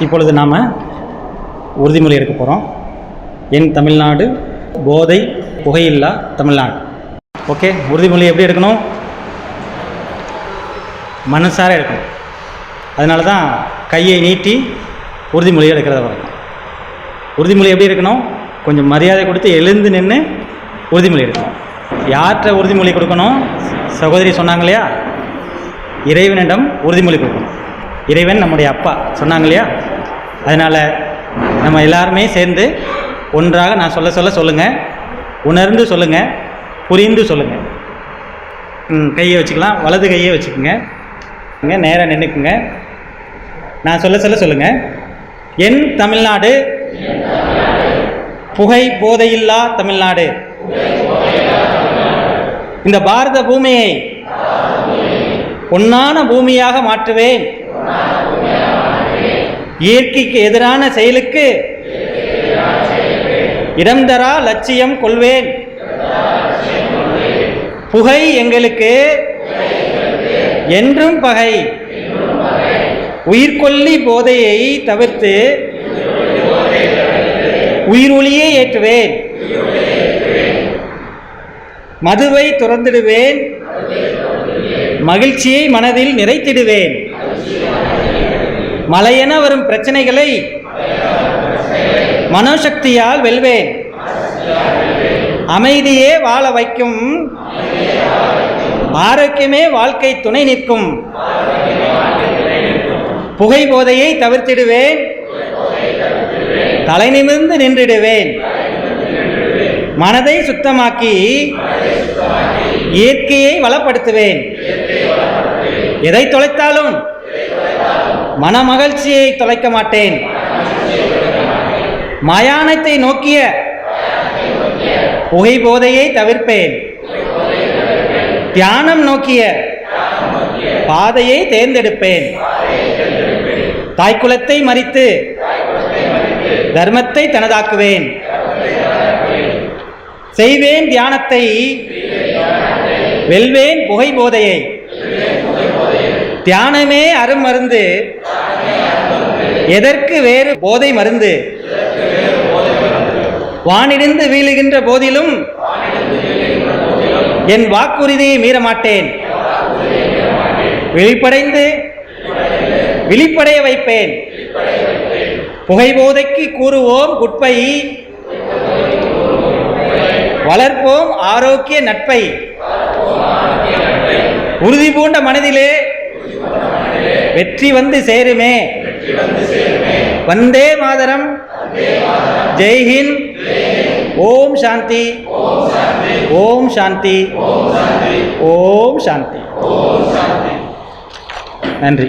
இப்பொழுது நாம் உறுதிமொழி எடுக்க போகிறோம். என் தமிழ்நாடு போதை புகையில்லா தமிழ்நாடு. ஓகே, உறுதிமொழி எப்படி எடுக்கணும்? மனசார எடுக்கணும். அதனால தான் கையை நீட்டி உறுதிமொழி எடுக்கிறத வரைக்கும். உறுதிமொழி எப்படி இருக்கணும்? கொஞ்சம் மரியாதை கொடுத்து எழுந்து நின்று உறுதிமொழி எடுக்கணும். யார்கிட்ட உறுதிமொழி கொடுக்கணும்? சகோதரி சொன்னாங்க இல்லையா, இறைவனிடம் உறுதிமொழி கொடுக்கணும். இறைவன் நம்முடைய அப்பா சொன்னாங்க இல்லையா, அதனால் நம்ம எல்லாருமே சேர்ந்து ஒன்றாக நான் சொல்ல சொல்லுங்கள், உணர்ந்து சொல்லுங்கள், புரிந்து சொல்லுங்கள். கையை வச்சுக்கலாம், வலது கையை வச்சுக்கோங்க, நேராக நின்றுக்குங்க. நான் சொல்ல சொல்லுங்கள். என் தமிழ்நாடு புகை போதையில்லா தமிழ்நாடு. இந்த பாரத பூமியை பொன்னான பூமியாக மாற்றுவேன். இயற்கைக்கு எதிரான செயலுக்கு இடம் தரா லட்சியம் கொள்வேன். புகை எங்களுக்கு என்றும் பகை. உயிர்கொல்லி போதையை தவிர்த்து உயிரொளியே ஏற்றுவேன். மதுவை துறந்திடுவேன். மகிழ்ச்சியை மனதில் நிறைத்திடுவேன். மலையென வரும் பிரச்சனைகளை மனோசக்தியால் வெல்வேன். அமைதியே வாழ வைக்கும், ஆரோக்கியமே வாழ்க்கை துணை நிற்கும். புகை போதையை தவிர்த்திடுவேன். தலை நிமிர்ந்து நின்றிடுவேன். மனதை சுத்தமாக்கி இயற்கையை வளப்படுத்துவேன். எதை தொலைத்தாலும் மன மகிழ்ச்சியை தொலைக்க மாட்டேன். மயானத்தை நோக்கிய புகை போதையை தவிர்ப்பேன். தியானம் நோக்கிய பாதையை தேர்ந்தெடுப்பேன். தாய்க்குலத்தை மறித்து தர்மத்தை தனதாக்குவேன். செய்வேன் தியானத்தை, வெல்வேன் புகை போதையை. தியானமே அருமருந்து, எதற்கு வேறு போதை மருந்து? வானிடிந்து வீழுகின்ற போதிலும் என் வாக்குறுதியை மீறமாட்டேன். விழிப்படைய வைப்பேன். புகை போதைக்கு கூறுவோம் குட்பை, வளர்ப்போம் ஆரோக்கிய நட்பை. உறுதி பூண்ட மனதிலே வெற்றி வந்து சேருமே. வந்தே மாதரம். ஜெய்ஹிந்த். ஓம் சாந்தி. ஓம் சாந்தி. ஓம் சாந்தி. நன்றி.